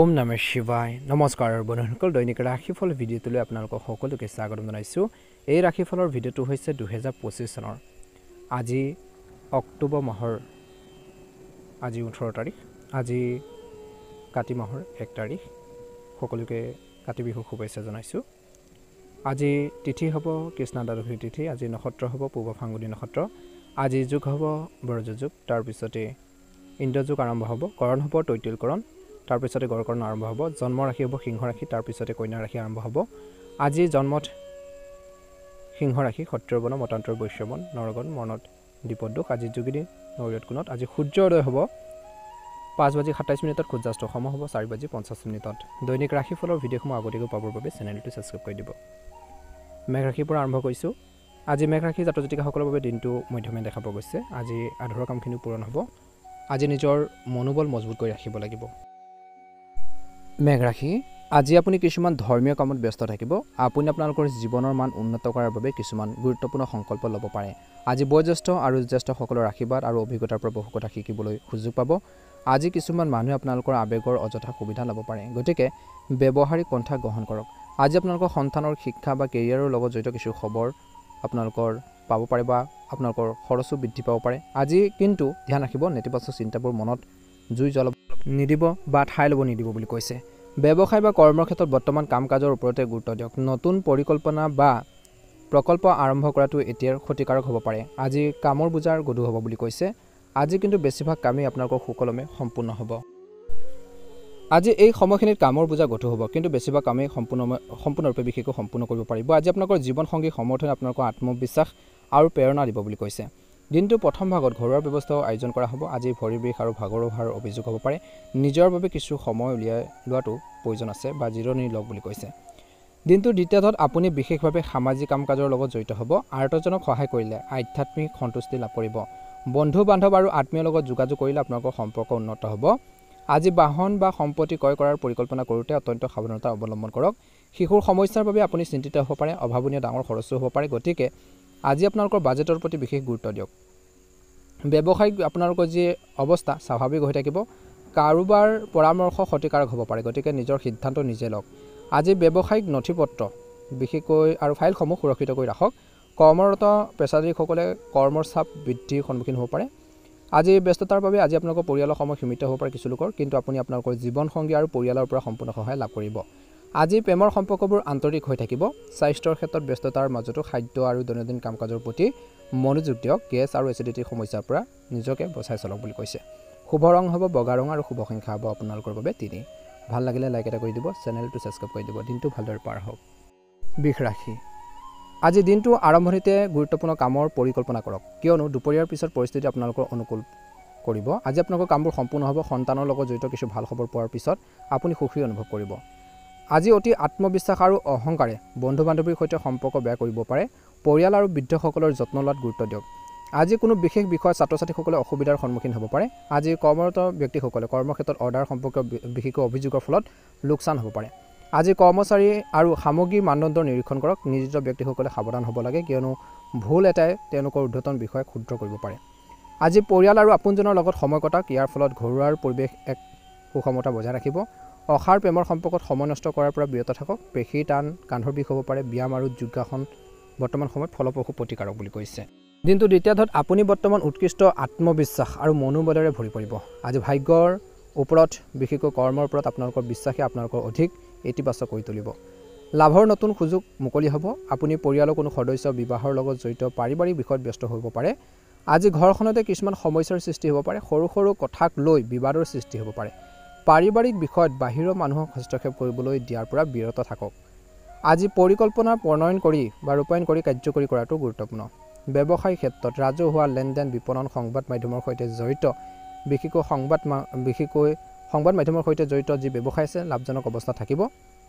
ওম নমঃ শিৱায় নমস্কাৰ বন্ধুসকল দৈনিক ৰাশিফল ভিডিঅ'টোলৈ আপোনালোকক সকলোকে স্বাগতম জনাইছোঁ এই ৰাশিফলৰ ভিডিঅ'টো হৈছে 2025 চনৰ আজি অক্টোবৰ মাহৰ আজি 18 তাৰিখ আজি কাতি মাহৰ 1 তাৰিখ সকলোকে কাতি বিহু শুভেচ্ছা জনাইছোঁ আজি তিথি হ'ব কৃষ্ণ দ্বাদশী তিথি আজি নক্ষত্ৰ হ'ব পূব ফাংগুনী নক্ষত্ৰ আজি যুগ হ'ব বৰজ যুগ তাৰ পিছতে ইন্দ্ৰযুগ আৰম্ভ হ'ব কৰণ হ'ব তৈতিলকৰণ তাৰ পিছতে গড়কৰণ আৰম্ভ হ'ব জন্ম ৰাশি হ'ব সিংহ ৰাশি তাৰ পিছতে কন্যা ৰাশি আৰম্ভ হ'ব আজি জন্মত সিংহ ৰাশি সত্যবন মতান্তৰ বৈশ্যবন নৰগণ মনত দ্বীপদুখ আজি যোগিনী নৈৰত কোণত আজি সূৰ্যোদয় হ'ব 5:27 সূৰ্যাস্ত সম হ'ব 4:50 দৈনিক ৰাশিফলৰ ভিডিঅ'সমূহ আগতীয়াকৈ পাবৰ বাবে চেনেলটো সাবস্ক্ৰাইব কৰি দিব মেঘ ৰাশিৰ পৰা আৰম্ভ কৰিছোঁ আজি মেঘ ৰাশি জাতক জাতিকাসকলৰ বাবে দিনটো মধ্যমে দেখা পোৱা গৈছে আজি আধৰুৱা কামখিনি পূৰণ হ'ব আজি নিজৰ মনোবল মজবুত কৰি ৰাখিব লাগিব মেঘ ৰাশি আজি আপুনি কিছুমান ধৰ্মীয় কামত ব্যস্ত থাকিব আপুনি আপোনালোকৰ জীৱনৰ মান উন্নত কৰাৰ বাবে কিছুমান গুৰুত্বপূৰ্ণ সংকল্প ল'ব পাৰে আজি বয়োজ্যেষ্ঠ আৰু জ্যেষ্ঠসকলৰ আশীৰ্বাদ আৰু অভিজ্ঞতাৰ পৰা বহু কথা শিকিবলৈ সুযোগ পাব আজি কিছুমান মানুহে আপোনালোকৰ আবেগৰ অযথা সুবিধা ল'ব পাৰে গতিকে ব্যৱহাৰিক পন্থা গ্ৰহণ কৰক আজি আপোনালোকৰ সন্তানৰ শিক্ষা বা কেৰিয়াৰৰ লগত জড়িত কিছু খবৰ আপোনালোকৰ পাব পাৰে বা আপোনালোকৰ খৰচো বৃদ্ধি পাব পাৰে আজি কিন্তু ধ্যান ৰাখিব নেতিবাচক চিন্তাবোৰ মনত জুই জ্বলাব নিদিব বা ঠাই ল'ব নিদিব বুলি কৈছে ব্যৱসায় বা কৰ্মৰ ক্ষেত্ৰত বৰ্তমান কাম কাজৰ ওপৰতে গুৰুত্ব দিয়ক নতুন পৰিকল্পনা বা প্ৰকল্প আৰম্ভ কৰাটো এতিয়াৰ ক্ষতিকাৰক হ'ব পাৰে আজি কামৰ বোজাৰ গধুৰ হ'ব বুলি কৈছে আজি কিন্তু বেছিভাগ কামেই আপোনালোকৰ সুকলমে সম্পূৰ্ণ হ'ব আজি এই সময়খিনিত কামৰ বোজা গধুৰ হ'ব কিন্তু বেছিভাগ কামেই সম্পূৰ্ণৰূপে বিশেষকৈ সম্পূৰ্ণ কৰিব পাৰিব আজি আপোনালোকৰ জীৱন সংগী সমৰ্থনে আপোনালোকৰ আত্মবিশ্বাস আৰু প্ৰেৰণা দিব বুলি কৈছে দিনটো প্ৰথম ভাগত ঘৰুৱা ব্যৱস্থাও আয়োজন কৰা হ'ব আজি ভৰি বিষ আৰু ভাগৰৰ ভাৰ অভিযোগ হ'ব পাৰে নিজৰ বাবে কিছু সময় উলিয়াই লোৱাটো প্ৰয়োজন আছে বা জিৰণি লওক বুলি কৈছে দিনটোৰ দ্বিতীয়ত আপুনি বিশেষভাৱে সামাজিক কাম কাজৰ লগত জড়িত হ'ব আৰ্তজনক সহায় কৰিলে আধ্যাত্মিক সন্তুষ্টি লাভ কৰিব বন্ধু বান্ধৱ আৰু আত্মীয়ৰ লগত যোগাযোগ কৰিলে আপোনালোকৰ সম্পৰ্ক উন্নত হ'ব আজি বাহন বা সম্পত্তি ক্ৰয় কৰাৰ পৰিকল্পনা কৰোঁতে অত্যন্ত সাৱধানতা অৱলম্বন কৰক শিশুৰ সমস্যাৰ বাবে আপুনি চিন্তিত হ'ব পাৰে অভাৱনীয় ডাঙৰ খৰচো হ'ব পাৰে গতিকে আজি আপোনালোকৰ বাজেটৰ প্ৰতি বিশেষ গুৰুত্ব দিয়ক ব্যৱসায়িক আপোনালোকৰ যি অৱস্থা স্বাভাৱিক হৈ থাকিব কাৰোবাৰ পৰামৰ্শ ক্ষতিকাৰক হ'ব পাৰে গতিকে নিজৰ সিদ্ধান্ত নিজে লওক আজি ব্যৱসায়িক নথিপত্ৰ বিশেষকৈ আৰু ফাইলসমূহ সুৰক্ষিত কৰি ৰাখক কৰ্মৰত পেছাদাৰীসকলে কৰ্মৰ চাপ বৃদ্ধিৰ সন্মুখীন হ'ব পাৰে আজি ব্যস্ততাৰ বাবে আজি আপোনালোকৰ পৰিয়ালৰ সময় সীমিত হ'ব পাৰে কিছু লোকৰ কিন্তু আপুনি আপোনালোকৰ জীৱন সংগী আৰু পৰিয়ালৰ পৰা সম্পূৰ্ণ সহায় লাভ কৰিব আজি প্ৰেমৰ সম্পৰ্কবোৰ আন্তৰিক হৈ থাকিব স্বাস্থ্যৰ ক্ষেত্ৰত ব্যস্ততাৰ মাজতো খাদ্য আৰু দৈনন্দিন কাম কাজৰ প্ৰতি মনোযোগ দিয়ক গেছ আৰু এচিডিটিৰ সমস্যাৰ পৰা নিজকে বচাই চলক বুলি কৈছে শুভ ৰং হ'ব বগা ৰং আৰু শুভ সংখ্যা হ'ব আপোনালোকৰ বাবে 3 ভাল লাগিলে লাইক এটা কৰি দিব চেনেলটো সাবস্ক্ৰাইব কৰি দিব দিনটো ভালদৰে পাৰ হওক বৃষ ৰাশি আজি দিনটো আৰম্ভণিতে গুৰুত্বপূৰ্ণ কামৰ পৰিকল্পনা কৰক কিয়নো দুপৰীয়াৰ পিছত পৰিস্থিতি আপোনালোকৰ অনুকূল কৰিব আজি আপোনালোকৰ কামবোৰ সম্পূৰ্ণ হ'ব সন্তানৰ লগত জড়িত কিছু ভাল খবৰ পোৱাৰ পিছত আপুনি সুখী অনুভৱ কৰিব আজি অতি আত্মবিশ্বাস আৰু অহংকাৰে বন্ধু বান্ধৱীৰ সৈতে সম্পৰ্ক বেয়া কৰিব পাৰে পৰিয়াল আৰু বৃদ্ধসকলৰ যত্ন লোৱাত গুৰুত্ব দিয়ক আজি কোনো বিশেষ বিষয়ত ছাত্ৰ ছাত্ৰীসকলে অসুবিধাৰ সন্মুখীন হ'ব পাৰে আজি কৰ্মৰত ব্যক্তিসকলে কৰ্মক্ষেত্ৰত অৰ্ডাৰ সম্পৰ্কীয় বিশেষকৈ অভিযোগৰ ফলত লোকচান হ'ব পাৰে আজি কৰ্মচাৰী আৰু সামগ্ৰীৰ মানদণ্ডৰ নিৰীক্ষণ কৰক নিয়োজিত ব্যক্তিসকলে সাৱধান হ'ব লাগে কিয়নো ভুল এটাই তেওঁলোকৰ ঊৰ্ধ্বতন বিষয় ক্ষুদ্ৰ কৰিব পাৰে আজি পৰিয়াল আৰু আপোনজনৰ লগত সময় কটাওক ইয়াৰ ফলত ঘৰুৱাৰ পৰিৱেশ এক সুষমতা বজাই ৰাখিব অসাৰ প্ৰেমৰ সম্পৰ্কত সময় নষ্ট কৰাৰ পৰা বিৰত থাকক পেশীৰ টান কান্ধৰ বিষ হ'ব পাৰে ব্যায়াম আৰু যোগাসন বৰ্তমান সময়ত ফলপ্ৰসূ প্ৰতিকাৰক বুলি কৈছে দিনটো দ্বিতীয়ত আপুনি বৰ্তমান উৎকৃষ্ট আত্মবিশ্বাস আৰু মনোবলেৰে ভৰি পৰিব আজি ভাগ্যৰ ওপৰত বিশেষকৈ কৰ্মৰ ওপৰত আপোনালোকৰ বিশ্বাসে আপোনালোকৰ অধিক ইতিবাচক কৰি তুলিব লাভৰ নতুন সুযোগ মুকলি হ'ব আপুনি পৰিয়ালৰ কোনো সদস্য বিবাহৰ লগত জড়িত পাৰিবাৰিক বিষয়ত ব্যস্ত হ'ব পাৰে আজি ঘৰখনতে কিছুমান সমস্যাৰ সৃষ্টি হ'ব পাৰে সৰু সৰু কথাক লৈ বিবাদৰ সৃষ্টি হ'ব পাৰে পাৰিবাৰিক বিষয়ত বাহিৰৰ মানুহক হস্তক্ষেপ কৰিবলৈ দিয়াৰ পৰা বিৰত থাকক আজি পৰিকল্পনা প্ৰণয়ন কৰি বা ৰূপায়ণ কৰি কাৰ্যকৰী কৰাটো গুৰুত্বপূৰ্ণ ব্যৱসায়িক ক্ষেত্ৰত ৰাজহুৱা লেনদেন বিপণন সংবাদ মাধ্যমৰ সৈতে জড়িত বিশেষকৈ সংবাদ মাধ্যমৰ সৈতে জড়িত যি ব্যৱসায় আছে লাভজনক অৱস্থা থাকিব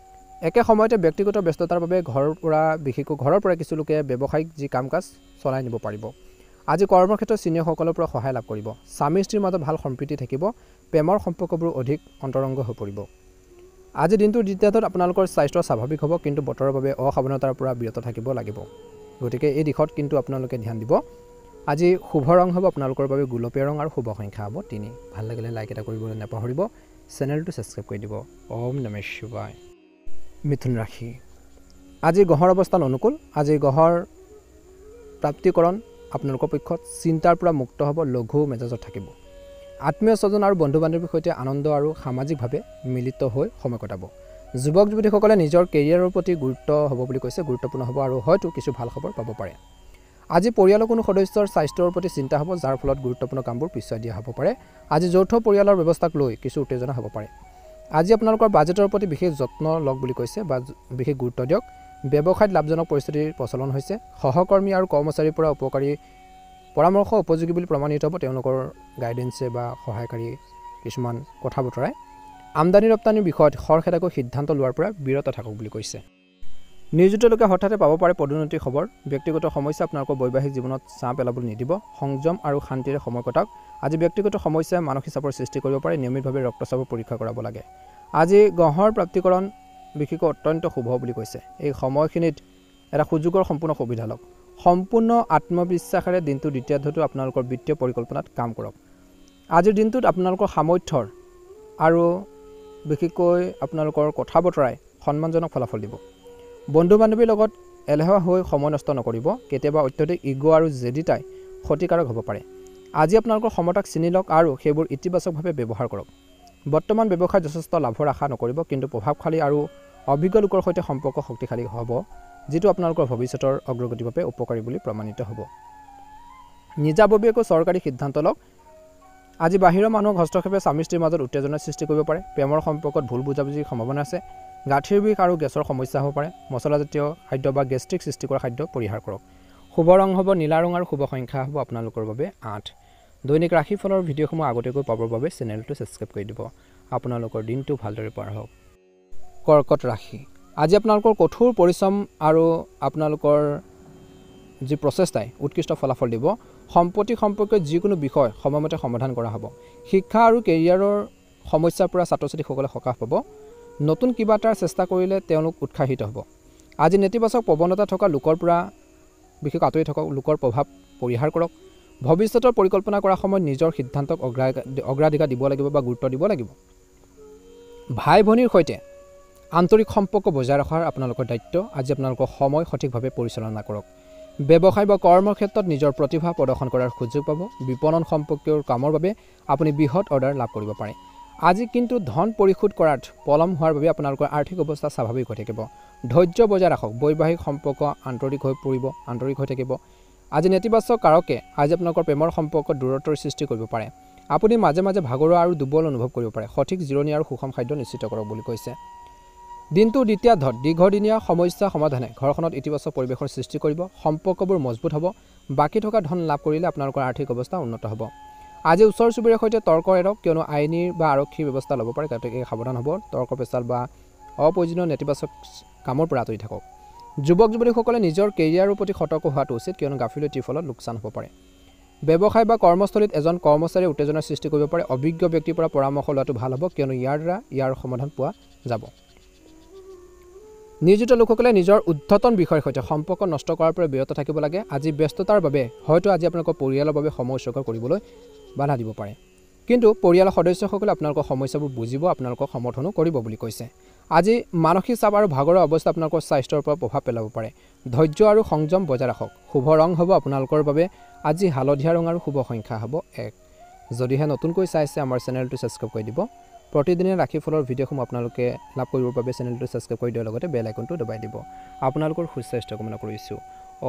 একে সময়তে ব্যক্তিগত ব্যস্ততাৰ বাবে ঘৰৰ পৰা কিছু লোকে ব্যৱসায়িক যি কাম কাজ চলাই নিব পাৰিব আজি কৰ্মক্ষেত্ৰত চিনিয়ৰসকলৰ পৰা সহায় লাভ কৰিব স্বামী স্ত্ৰীৰ মাজত ভাল সম্প্ৰীতি থাকিব প্ৰেমৰ সম্পৰ্কবোৰ অধিক অন্তৰংগ হৈ পৰিব আজি দিনটোৰ দ্বিতীয়ত আপোনালোকৰ স্বাস্থ্য স্বাভাৱিক হ'ব কিন্তু বতৰৰ বাবে অসাৱধানতাৰ পৰা বিৰত থাকিব লাগিব গতিকে এই দিশত কিন্তু আপোনালোকে ধ্যান দিব আজি শুভ ৰং হ'ব আপোনালোকৰ বাবে গুলপীয়া ৰং আৰু শুভ সংখ্যা হ'ব 3 ভাল লাগিলে লাইক এটা কৰিবলৈ নাপাহৰিব চেনেলটো ছাবস্ক্ৰাইব কৰি দিব। ওম নমঃ শিৱায়। মিথুন ৰাশি, আজি গ্ৰহৰ অৱস্থান অনুকূল। আজি গ্ৰহৰ প্ৰাপ্তিকৰণ আপোনালোকৰ পক্ষত চিন্তাৰ পৰা মুক্ত হ'ব, লঘু মেজাজত থাকিব। আত্মীয় স্বজন আৰু বন্ধু বান্ধৱীৰ সৈতে আনন্দ আৰু সামাজিকভাৱে মিলিত হৈ সময় কটাব। যুৱক যুৱতীসকলে নিজৰ কেৰিয়াৰৰ প্ৰতি গুৰুত্ব হ'ব বুলি কৈছে, গুৰুত্বপূৰ্ণ হ'ব আৰু হয়তো কিছু ভাল খবৰ পাব পাৰে। আজি পৰিয়ালৰ কোনো সদস্যৰ স্বাস্থ্যৰ প্ৰতি চিন্তা হ'ব, যাৰ ফলত গুৰুত্বপূৰ্ণ কামবোৰ পিছুৱাই দিয়া হ'ব পাৰে। আজি যৌথ পৰিয়ালৰ ব্যৱস্থাক লৈ কিছু উত্তেজনা হ'ব পাৰে। আজি আপোনালোকৰ বাজেটৰ প্ৰতি বিশেষ যত্ন লওক বুলি কৈছে বা বিশেষ গুৰুত্ব দিয়ক। ব্যৱসায়ত লাভজনক পৰিস্থিতিৰ প্ৰচলন হৈছে। সহকৰ্মী আৰু কৰ্মচাৰীৰ পৰা উপকাৰী পৰামৰ্শ উপযোগী বুলি প্ৰমাণিত হ'ব। তেওঁলোকৰ গাইডেন্সে বা সহায়কাৰী কিছুমান কথা বতৰাই আমদানি ৰপ্তানিৰ বিষয়ত খৰখেদাকৈ সিদ্ধান্ত লোৱাৰ পৰা বিৰত থাকক বুলি কৈছে। নিয়োজিত লোকে হঠাতে পাব পাৰে পদোন্নতিৰ খবৰ। ব্যক্তিগত সমস্যা আপোনালোকৰ বৈবাহিক জীৱনত ছাঁ পেলাবলৈ নিদিব। সংযম আৰু শান্তিৰে সময় কটাওক। আজি ব্যক্তিগত সমস্যাই মানসিক চাপৰ সৃষ্টি কৰিব পাৰে। নিয়মিতভাৱে ৰক্তচাপৰ পৰীক্ষা কৰাব লাগে। আজি গ্ৰহৰ প্ৰাপ্তিকৰণ বিশেষকৈ অত্যন্ত শুভ বুলি কৈছে। এই সময়খিনিত এটা সুযোগৰ সম্পূৰ্ণ সুবিধা লওক। সম্পূৰ্ণ আত্মবিশ্বাসেৰে দিনটোৰ দ্বিতীয়াৰ্ধটো আপোনালোকৰ বিত্তীয় পৰিকল্পনাত কাম কৰক। আজিৰ দিনটোত আপোনালোকৰ সামৰ্থ্যৰ আৰু বিশেষকৈ আপোনালোকৰ কথা বতৰাই সন্মানজনক ফলাফল দিব। বন্ধু বান্ধৱীৰ লগত এলেহুৱা হৈ সময় নষ্ট নকৰিব। কেতিয়াবা অত্যধিক ইগ' আৰু জেদিতাই ক্ষতিকাৰক হ'ব পাৰে। আজি আপোনালোকৰ ক্ষমতাক চিনি লওক আৰু সেইবোৰ ইতিবাচকভাৱে ব্যৱহাৰ কৰক। বৰ্তমান ব্যৱসায়ত যথেষ্ট লাভৰ আশা নকৰিব, কিন্তু প্ৰভাৱশালী আৰু অভিজ্ঞ লোকৰ সৈতে সম্পৰ্ক শক্তিশালী হ'ব, যিটো আপোনালোকৰ ভৱিষ্যতৰ অগ্ৰগতিৰ বাবে উপকাৰী বুলি প্ৰমাণিত হ'ব। নিজাববীয়াকৈ চৰকাৰী সিদ্ধান্ত লওক। আজি বাহিৰৰ মানুহক হস্তক্ষেপে স্বামী স্ত্ৰীৰ মাজত উত্তেজনাৰ সৃষ্টি কৰিব পাৰে। প্ৰেমৰ সম্পৰ্কত ভুল বুজাবুজিৰ সম্ভাৱনা আছে। গাঁঠিৰ বিষ আৰু গেছৰ সমস্যা হ'ব পাৰে। মছলাজাতীয় খাদ্য বা গেষ্ট্ৰিক সৃষ্টি কৰা খাদ্য পৰিহাৰ কৰক। শুভ ৰং হ'ব নীলা ৰং আৰু শুভ সংখ্যা হ'ব আপোনালোকৰ বাবে 8। দৈনিক ৰাশিফলৰ ভিডিঅ'সমূহ আগতীয়াকৈ পাবৰ বাবে চেনেলটো ছাবস্ক্ৰাইব কৰি দিব। আপোনালোকৰ দিনটো ভালদৰে পাৰ হওক। কৰ্কট ৰাশি, আজি আপোনালোকৰ কঠোৰ পৰিশ্ৰম আৰু আপোনালোকৰ যি প্ৰচেষ্টাই উৎকৃষ্ট ফলাফল দিব। সম্পত্তি সম্পৰ্কীয় যিকোনো বিষয় সময়মতে সমাধান কৰা হ'ব। শিক্ষা আৰু কেৰিয়াৰৰ সমস্যাৰ পৰা ছাত্ৰ ছাত্ৰীসকলে সকাহ পাব। নতুন কিবা এটাৰ চেষ্টা কৰিলে তেওঁলোক উৎসাহিত হ'ব। আজি নেতিবাচক প্ৰৱণতা থকা লোকৰ পৰা বিশেষকৈ আঁতৰি থকা লোকৰ প্ৰভাৱ পৰিহাৰ কৰক। ভৱিষ্যতৰ পৰিকল্পনা কৰাৰ সময়ত নিজৰ সিদ্ধান্তক অগ্ৰাধিকাৰ দিব লাগিব বা গুৰুত্ব দিব লাগিব। ভাই ভনীৰ সৈতে আন্তৰিক সম্পৰ্ক বজাই ৰখাৰ আপোনালোকৰ দায়িত্ব। আজি আপোনালোকৰ সময় সঠিকভাৱে পৰিচালনা কৰক। ব্যৱসায় বা কৰ্মৰ ক্ষেত্ৰত নিজৰ প্ৰতিভা প্ৰদৰ্শন কৰাৰ সুযোগ পাব। বিপণন সম্পৰ্কীয় কামৰ বাবে আপুনি বৃহৎ অৰ্ডাৰ লাভ কৰিব পাৰে। আজি কিন্তু ধন পৰিশোধ কৰাত পলম হোৱাৰ বাবে আপোনালোকৰ আৰ্থিক অৱস্থা স্বাভাৱিক হৈ থাকিব। ধৈৰ্য বজাই ৰাখক। বৈবাহিক সম্পৰ্ক আন্তৰিক হৈ থাকিব। আজি নেতিবাচক কাৰকে আজি আপোনালোকৰ প্ৰেমৰ সম্পৰ্কত দূৰত্বৰ সৃষ্টি কৰিব পাৰে। আপুনি মাজে মাজে ভাগৰুৱা আৰু দুৰ্বল অনুভৱ কৰিব পাৰে। সঠিক জিৰণি আৰু সুষম খাদ্য নিশ্চিত কৰক বুলি কৈছে। দিনটো দ্বিতীয়াৰ্ধত দীৰ্ঘদিনীয়া সমস্যা সমাধানে ঘৰখনত ইতিবাচক পৰিৱেশৰ সৃষ্টি কৰিব। সম্পৰ্কবোৰ মজবুত হ'ব। বাকী থকা ধন লাভ কৰিলে আপোনালোকৰ আৰ্থিক অৱস্থা উন্নত হ'ব। আজি ওচৰ চুবুৰীয়াৰ সৈতে তৰ্ক এৰক, কিয়নো আইনী বা আৰক্ষী ব্যৱস্থা ল'ব পাৰে, গতিকে সাৱধান হ'ব। তৰ্ক পেচাল বা অপ্ৰয়োজনীয় নেতিবাচক কামৰ পৰা আঁতৰি থাকক। যুৱক যুৱতীসকলে নিজৰ কেৰিয়াৰৰ প্ৰতি সতৰ্ক হোৱাটো উচিত, কিয়নো গাফিলতিৰ ফলত লোকচান হ'ব পাৰে। ব্যৱসায় বা কৰ্মস্থলীত এজন কৰ্মচাৰীয়ে উত্তেজনাৰ সৃষ্টি কৰিব পাৰে। অভিজ্ঞ ব্যক্তিৰ পৰা পৰামৰ্শ লোৱাটো ভাল হ'ব, কিয়নো ইয়াৰ দ্বাৰা ইয়াৰ সমাধান পোৱা যাব। নিয়োজিত লোকসকলে নিজৰ উদ্ধতন বিষয়ৰ সৈতে সম্পৰ্ক নষ্ট কৰাৰ পৰা বিৰত থাকিব লাগে। আজি ব্যস্ততাৰ বাবে হয়তো আজি আপোনালোকৰ পৰিয়ালৰ বাবে সময় উৎসৰ্গ কৰিবলৈ বাধা দিব পাৰে, কিন্তু পৰিয়ালৰ সদস্যসকলে আপোনালোকৰ সমস্যাবোৰ বুজিব, আপোনালোকক সমৰ্থনো কৰিব বুলি কৈছে। আজি মানসিক চাপ আৰু ভাগৰৰ অৱস্থা আপোনালোকৰ স্বাস্থ্যৰ পৰা প্ৰভাৱ পেলাব পাৰে। ধৈৰ্য আৰু সংযম বজাই ৰাখক। শুভ ৰং হ'ব আপোনালোকৰ বাবে আজি হালধীয়া ৰং আৰু শুভ সংখ্যা হ'ব 1। যদিহে নতুনকৈ চাইছে আমাৰ চেনেলটো ছাবস্ক্ৰাইব কৰি দিব। প্ৰতিদিনে ৰাশিফলৰ ভিডিঅ'সমূহ আপোনালোকে লাভ কৰিবৰ বাবে চেনেলটো ছাবস্ক্ৰাইব কৰি দিয়াৰ লগতে বেল আইকনটো দবাই দিব। আপোনালোকৰ সুস্বাস্থ্য কামনা কৰিছোঁ।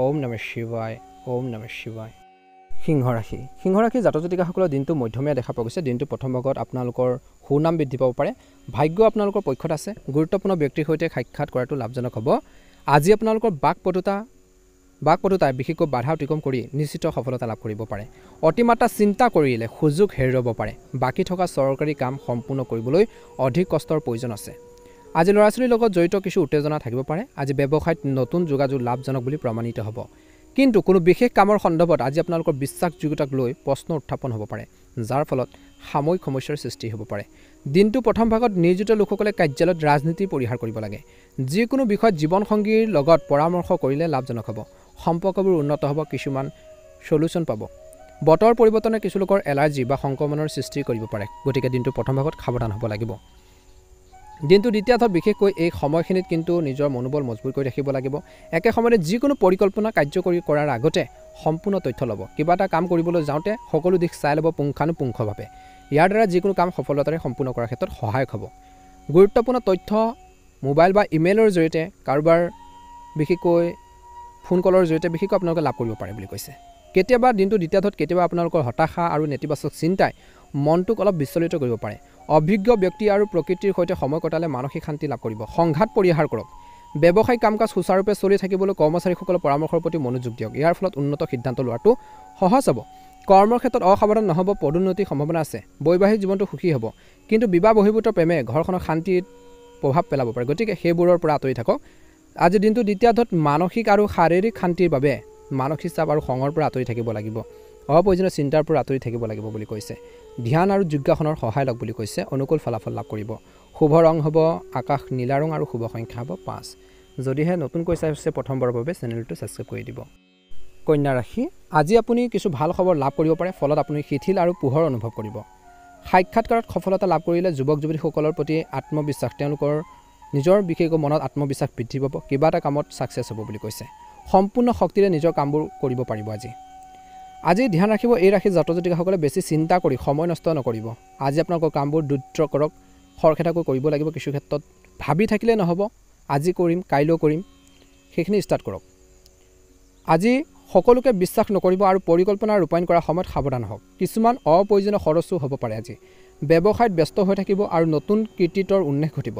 ওম নমঃ শিৱায়। ওম নমঃ শিৱায়। সিংহ ৰাশি, সিংহ ৰাশি জাতক জাতিকাসকলৰ দিনটো মধ্যমীয়া দেখা পোৱা গৈছে। দিনটো প্ৰথম ভাগত আপোনালোকৰ সুনাম বৃদ্ধি পাব পাৰে। ভাগ্য আপোনালোকৰ পক্ষত আছে। গুৰুত্বপূৰ্ণ ব্যক্তিৰ সৈতে সাক্ষাৎ কৰাটো লাভজনক হ'ব। আজি আপোনালোকৰ বাকপটুতাই বিশেষকৈ বাধা অতিক্ৰম কৰি নিশ্চিত সফলতা লাভ কৰিব পাৰে। অতিমাত্ৰা চিন্তা কৰিলে সুযোগ হেৰুৱাব পাৰে। বাকী থকা চৰকাৰী কাম সম্পূৰ্ণ কৰিবলৈ অধিক কষ্টৰ প্ৰয়োজন আছে। আজি ল'ৰা ছোৱালীৰ লগত জড়িত কিছু উত্তেজনা থাকিব পাৰে। আজি ব্যৱসায়ত নতুন যোগাযোগ লাভজনক বুলি প্ৰমাণিত হ'ব, কিন্তু কোনো বিশেষ কামৰ সন্দৰ্ভত আজি আপোনালোকৰ বিশ্বাসযোগ্যতাক লৈ প্ৰশ্ন উত্থাপন হ'ব পাৰে, যাৰ ফলত সাময়িক সমস্যাৰ সৃষ্টি হ'ব পাৰে। দিনটো প্ৰথম ভাগত নিয়োজিত লোকসকলে কাৰ্যালয়ত ৰাজনীতি পৰিহাৰ কৰিব লাগে। যিকোনো বিষয়ত জীৱনসংগীৰ লগত পৰামৰ্শ কৰিলে লাভজনক হ'ব। সম্পৰ্কবোৰ উন্নত হ'ব। কিছুমান সলিউশ্যন পাব। বতৰ পৰিৱৰ্তনে কিছু লোকৰ এলাৰ্জি বা সংক্ৰমণৰ সৃষ্টি কৰিব পাৰে, গতিকে দিনটোৰ প্ৰথম ভাগত সাৱধান হ'ব লাগিব। দিনটো দ্বিতীয়াৰ্ধত বিশেষকৈ এই সময়খিনিত কিন্তু নিজৰ মনোবল মজবুত কৰি ৰাখিব লাগিব। একে সময়তে যিকোনো পৰিকল্পনা কাৰ্যকৰী কৰাৰ আগতে সম্পূৰ্ণ তথ্য ল'ব। কিবা এটা কাম কৰিবলৈ যাওঁতে সকলো দিশ চাই ল'ব পুংখানুপুংখভাৱে। ইয়াৰ দ্বাৰা যিকোনো কাম সফলতাৰে সম্পূৰ্ণ কৰাৰ ক্ষেত্ৰত সহায়ক হ'ব। গুৰুত্বপূৰ্ণ তথ্য মোবাইল বা ইমেইলৰ জৰিয়তে কাৰোবাৰ বিশেষকৈ ফোন কলৰ জৰিয়তে বিশেষকৈ আপোনালোকে লাভ কৰিব পাৰে বুলি কৈছে। কেতিয়াবা দিনটো দ্বিতীয়াৰ্ধত কেতিয়াবা আপোনালোকৰ হতাশা আৰু নেতিবাচক চিন্তাই মনটোক অলপ বিচলিত কৰিব পাৰে। অভিজ্ঞ ব্যক্তি আৰু প্ৰকৃতিৰ সৈতে সময় কটালে মানসিক শান্তি লাভ কৰিব। সংঘাত পৰিহাৰ কৰক। ব্যৱসায়িক কাম কাজ সুচাৰুৰূপে চলি থাকিবলৈ কৰ্মচাৰীসকলৰ পৰামৰ্শৰ প্ৰতি মনোযোগ দিয়ক। ইয়াৰ ফলত উন্নত সিদ্ধান্ত লোৱাটো সহজ হ'ব। কৰ্মৰ ক্ষেত্ৰত অসাৱধান নহ'ব, পদোন্নতিৰ সম্ভাৱনা আছে। বৈবাহিক জীৱনটো সুখী হ'ব, কিন্তু বিবাহ বহিৰ্ভূত প্ৰেমে ঘৰখনৰ শান্তিত প্ৰভাৱ পেলাব পাৰে, গতিকে সেইবোৰৰ পৰা আঁতৰি থাকক। আজি দিনটো দ্বিতীয়াৰ্ধত মানসিক আৰু শাৰীৰিক শান্তিৰ বাবে মানসিক চাপ আৰু খঙৰ পৰা আঁতৰি থাকিব লাগিব। অপ্ৰয়োজনীয় চিন্তাৰ পৰা আঁতৰি থাকিব লাগিব বুলি কৈছে। ধ্যান আৰু যোগাসনৰ সহায় লওক বুলি কৈছে। অনুকূল ফলাফল লাভ কৰিব। শুভ ৰং হ'ব আকাশ নীলা ৰং আৰু শুভ সংখ্যা হ'ব 5। যদিহে নতুনকৈ চাইছে প্ৰথমবাৰৰ বাবে চেনেলটো ছাবস্ক্ৰাইব কৰি দিব। কন্যা ৰাশি, আজি আপুনি কিছু ভাল খবৰ লাভ কৰিব পাৰে, ফলত আপুনি শিথিল আৰু পোহৰ অনুভৱ কৰিব। সাক্ষাৎকাৰত সফলতা লাভ কৰিলে যুৱক যুৱতীসকলৰ প্ৰতি আত্মবিশ্বাস, তেওঁলোকৰ নিজৰ বিশেষকৈ মনত আত্মবিশ্বাস বৃদ্ধি পাব। কিবা এটা কামত ছাকচেছ হ'ব বুলি কৈছে। সম্পূৰ্ণ শক্তিৰে নিজৰ কামবোৰ কৰিব পাৰিব। আজি ধ্যান ৰাখিব, এই ৰাশিৰ জাতক জাতিকাসকলে বেছি চিন্তা কৰি সময় নষ্ট নকৰিব। আজি আপোনালোকৰ কামবোৰ দ্ৰুত কৰক, খৰখেদাকৈ কৰিব লাগিব। কিছু ক্ষেত্ৰত ভাবি থাকিলে নহ'ব, আজি কৰিম কাইলৈ কৰিম, সেইখিনি ষ্টাৰ্ট কৰক। আজি সকলোকে বিশ্বাস নকৰিব আৰু পৰিকল্পনা ৰূপায়ণ কৰাৰ সময়ত সাৱধান হওক। কিছুমান অপ্ৰয়োজনীয় খৰচো হ'ব পাৰে। আজি ব্যৱসায়ত ব্যস্ত হৈ থাকিব আৰু নতুন কৃতিত্বৰ উন্মেষ ঘটিব।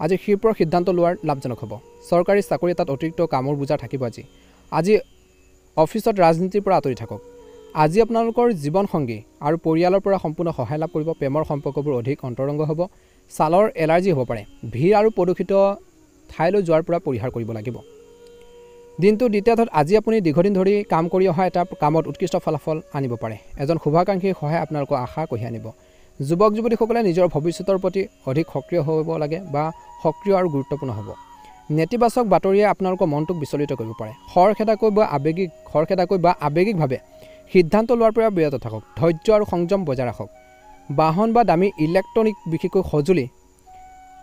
আজি শিল্পৰ সিদ্ধান্ত লোৱাৰ লাভজনক হ'ব। চৰকাৰী চাকৰি এটাত অতিৰিক্ত কামৰ বোজা থাকিব। আজি অফিচত ৰাজনীতিৰ পৰা আঁতৰি থাকক। আজি আপোনালোকৰ জীৱনসংগী আৰু পৰিয়ালৰ পৰা সম্পূৰ্ণ সহায় লাভ কৰিব। প্ৰেমৰ সম্পৰ্কবোৰ অধিক অন্তৰংগ হ'ব। ছালৰ এলাৰ্জি হ'ব পাৰে। ভিৰ আৰু প্ৰদূষিত ঠাইলৈ যোৱাৰ পৰা পৰিহাৰ কৰিব লাগিব। দিনটো দ্বিতীয়াৰ্ধত আজি আপুনি দীৰ্ঘদিন ধৰি কাম কৰি অহা এটা কামত উৎকৃষ্ট ফলাফল আনিব পাৰে। এজন শুভাকাংক্ষীৰ সহায় আপোনালোকৰ আশা কঢ়িয়াই আনিব। যুৱক যুৱতীসকলে নিজৰ ভৱিষ্যতৰ প্ৰতি অধিক সক্ৰিয় হ'ব লাগে বা সক্ৰিয় আৰু গুৰুত্বপূৰ্ণ হ'ব। নেতিবাচক বাতৰিয়ে আপোনালোকৰ মনটোক বিচলিত কৰিব পাৰে। খৰখেদাকৈ বা আৱেগিকভাৱে সিদ্ধান্ত লোৱাৰ পৰা বিৰত থাকক। ধৈৰ্য আৰু সংযম বজাই ৰাখক। বাহন বা দামী ইলেক্ট্ৰনিক বিশেষকৈ সঁজুলি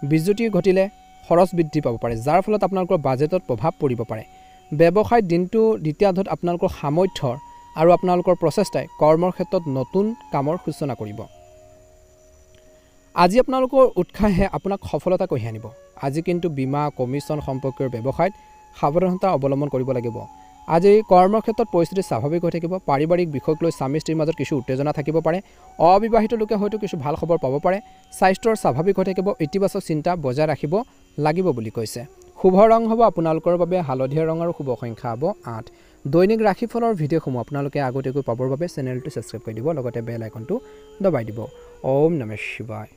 বিজুতি ঘটিলে খৰচ বৃদ্ধি পাব পাৰে, যাৰ ফলত আপোনালোকৰ বাজেটত প্ৰভাৱ পৰিব পাৰে। ব্যৱসায়ত দিনটো দ্বিতীয়াৰ্ধত আপোনালোকৰ সামৰ্থ্যৰ আৰু আপোনালোকৰ প্ৰচেষ্টাই কৰ্মৰ ক্ষেত্ৰত নতুন কামৰ সূচনা কৰিব। আজি আপোনালোকৰ উৎসাহে আপোনাক সফলতা কঢ়িয়াই আনিব। আজি কিন্তু বীমা কমিশ্যন সম্পৰ্কীয় ব্যৱসায়ত সাৱধানতা অৱলম্বন কৰিব লাগিব। আজি কৰ্মৰ ক্ষেত্ৰত পৰিস্থিতি স্বাভাৱিক হৈ থাকিব। পাৰিবাৰিক বিষয়ক লৈ স্বামী স্ত্ৰীৰ মাজত কিছু উত্তেজনা থাকিব পাৰে। অবিবাহিত লোকে হয়তো কিছু ভাল খবৰ পাব পাৰে। স্বাস্থ্যৰ স্বাভাৱিক হৈ থাকিব। ইতিবাচক চিন্তা বজাই ৰাখিব লাগিব বুলি কৈছে। শুভ ৰং হ'ব আপোনালোকৰ বাবে হালধীয়া ৰং আৰু শুভ সংখ্যা হ'ব 8। দৈনিক ৰাশিফলৰ ভিডিঅ'সমূহ আপোনালোকে আগতীয়াকৈ পাবৰ বাবে চেনেলটো ছাবস্ক্ৰাইব কৰি দিব, লগতে বেল আইকনটো দবাই দিব। ওম নমঃ শিৱায়।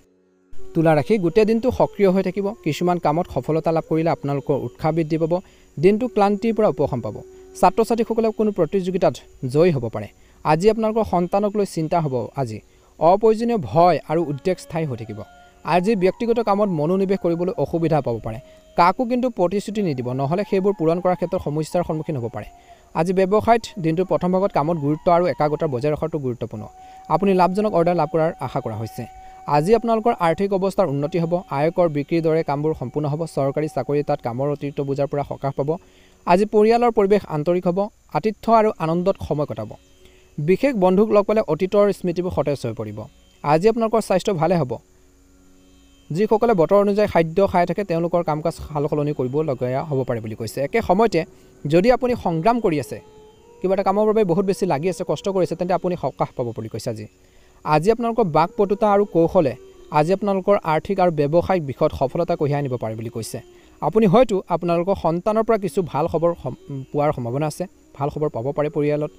তুলা ৰাশি, গোটেই দিনটো সক্ৰিয় হৈ থাকিব। কিছুমান কামত সফলতা লাভ কৰিলে আপোনালোকৰ উৎসাহ বৃদ্ধি পাব। দিনটো ক্লান্তিৰ পৰা উপশম পাব। ছাত্ৰ ছাত্ৰীসকলে কোনো প্ৰতিযোগিতাত জয়ী হ'ব পাৰে। আজি আপোনালোকৰ সন্তানক লৈ চিন্তা হ'ব। আজি অপ্ৰয়োজনীয় ভয় আৰু উদ্বেগ স্থায়ী হৈ থাকিব। আজি ব্যক্তিগত কামত মনোনিৱেশ কৰিবলৈ অসুবিধা পাব পাৰে। কাকো কিন্তু প্ৰতিশ্ৰুতি নিদিব, নহ'লে সেইবোৰ পূৰণ কৰাৰ ক্ষেত্ৰত সমস্যাৰ সন্মুখীন হ'ব পাৰে। আজি ব্যৱসায়ত দিনটোৰ প্ৰথম ভাগত কামত গুৰুত্ব আৰু একাগ্ৰতা বজাই ৰখাটো গুৰুত্বপূৰ্ণ। আপুনি লাভজনক অৰ্ডাৰ লাভ কৰাৰ আশা কৰা হৈছে। আজি আপোনালোকৰ আৰ্থিক অৱস্থাৰ উন্নতি হ'ব। আয়কৰ বিক্ৰীৰ দৰে কামবোৰ সম্পূৰ্ণ হ'ব। চৰকাৰী চাকৰি এটাত কামৰ অতিৰিক্ত বোজাৰ পৰা সকাহ পাব। আজি পৰিয়ালৰ পৰিৱেশ আন্তৰিক হ'ব। আতিথ্য আৰু আনন্দত সময় কটাব। বিশেষ বন্ধুক লগ পালে অতীতৰ স্মৃতিবোৰ সতেজ হৈ পৰিব। আজি আপোনালোকৰ স্বাস্থ্য ভালে হ'ব। যিসকলে বতৰ অনুযায়ী খাদ্য খাই থাকে তেওঁলোকৰ কাম কাজ সাল সলনি কৰিবলগীয়া হ'ব পাৰে বুলি কৈছে। একে সময়তে যদি আপুনি সংগ্ৰাম কৰি আছে, কিবা এটা কামৰ বাবে বহুত বেছি লাগি আছে, কষ্ট কৰিছে, তেন্তে আপুনি সকাহ পাব বুলি কৈছে। আজি আপোনালোকৰ বাকপটুতা আৰু কৌশলে আজি আপোনালোকৰ আৰ্থিক আৰু ব্যৱসায়িক বিষয়ত সফলতা কঢ়িয়াই আনিব পাৰে বুলি কৈছে। আপুনি হয়তো আপোনালোকৰ সন্তানৰ পৰা কিছু ভাল খবৰ পোৱাৰ সম্ভাৱনা আছে। ভাল খবৰ পাব পাৰে। পৰিয়ালত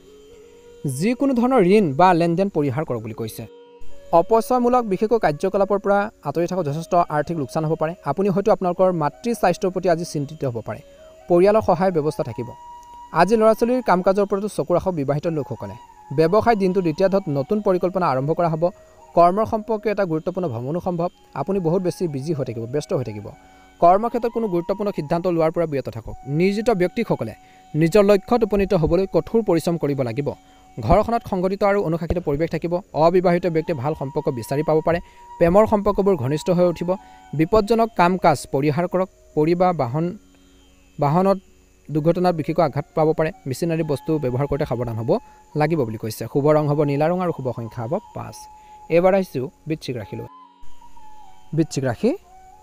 যিকোনো ধৰণৰ ঋণ বা লেনদেন পৰিহাৰ কৰক বুলি কৈছে। অপচয়মূলক বিশেষকৈ কাৰ্যকলাপৰ পৰা আঁতৰি থকা যথেষ্ট আৰ্থিক লোকচান হ'ব পাৰে। আপুনি হয়তো আপোনালোকৰ মাতৃ স্বাস্থ্যৰ প্ৰতি আজি চিন্তিত হ'ব পাৰে। পৰিয়ালৰ সহায়ৰ ব্যৱস্থা থাকিব। আজি ল'ৰা ছোৱালীৰ কাম কাজৰ ওপৰতো চকু ৰাখক বিবাহিত লোকসকলে। ব্যৱসায় দিনটো দ্বিতীয়াৰ্ধত নতুন পৰিকল্পনা আৰম্ভ কৰা হ'ব। কৰ্মৰ সম্পৰ্কে এটা গুৰুত্বপূৰ্ণ ভ্ৰমণো সম্ভৱ। আপুনি বহুত বেছি বিজি হৈ থাকিব, ব্যস্ত হৈ থাকিব। কৰ্মক্ষেত্ৰত কোনো গুৰুত্বপূৰ্ণ সিদ্ধান্ত লোৱাৰ পৰা বিৰত থাকক। নিয়োজিত ব্যক্তিসকলে নিজৰ লক্ষ্যত উপনীত হ'বলৈ কঠোৰ পৰিশ্ৰম কৰিব লাগিব। ঘৰখনত সংগঠিত আৰু অনুশাসিত পৰিৱেশ থাকিব। অবিবাহিত ব্যক্তিয়ে ভাল সম্পৰ্ক বিচাৰি পাব পাৰে। প্ৰেমৰ সম্পৰ্কবোৰ ঘনিষ্ঠ হৈ উঠিব। বিপদজনক কাম কাজ পৰিহাৰ কৰক। পৰিবা বাহনত দুৰ্ঘটনাত বিশেষকৈ আঘাত পাব পাৰে। মেচিনাৰী বস্তু ব্যৱহাৰ কৰোঁতে সাৱধান হ'ব লাগিব বুলি কৈছে। শুভ ৰং হ'ব নীলা ৰং আৰু শুভ সংখ্যা হ'ব 5। এইবাৰ আহিছোঁ বৃশ্চিক ৰাশিলৈ। বৃশ্চিক ৰাশি,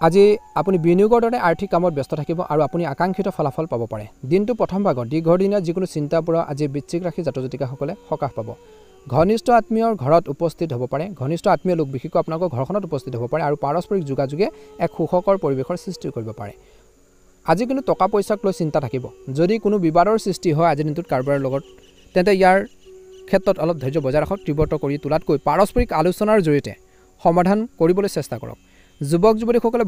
আজি আপুনি বিনিয়োগৰ দৰে আৰ্থিক কামত ব্যস্ত থাকিব আৰু আপুনি আকাংক্ষিত ফলাফল পাব পাৰে। দিনটো প্ৰথম ভাগত দীৰ্ঘদিনীয়া যিকোনো চিন্তাৰ পৰা আজি বৃশ্চিক ৰাশি জাতক জাতিকাসকলে সকাহ পাব। ঘনিষ্ঠ আত্মীয়ৰ ঘৰত উপস্থিত হ'ব পাৰে। ঘনিষ্ঠ আত্মীয় লোক বিশেষকৈ আপোনালোকৰ ঘৰখনত উপস্থিত হ'ব পাৰে আৰু পাৰস্পৰিক যোগাযোগে এক সুখকৰ পৰিৱেশৰ সৃষ্টি কৰিব পাৰে। আজি কিন্তু টকা পইচাক লৈ চিন্তা থাকিব। যদি কোনো বিবাদৰ সৃষ্টি হয় আজিৰ দিনটোত কাৰোবাৰ লগত, তেন্তে ইয়াৰ ক্ষেত্ৰত অলপ ধৈৰ্য বজাই ৰাখক। তীব্ৰতা কৰি তোলাতকৈ পাৰস্পৰিক আলোচনাৰ জৰিয়তে সমাধান কৰিবলৈ চেষ্টা কৰক। যুৱক যুৱতীসকলে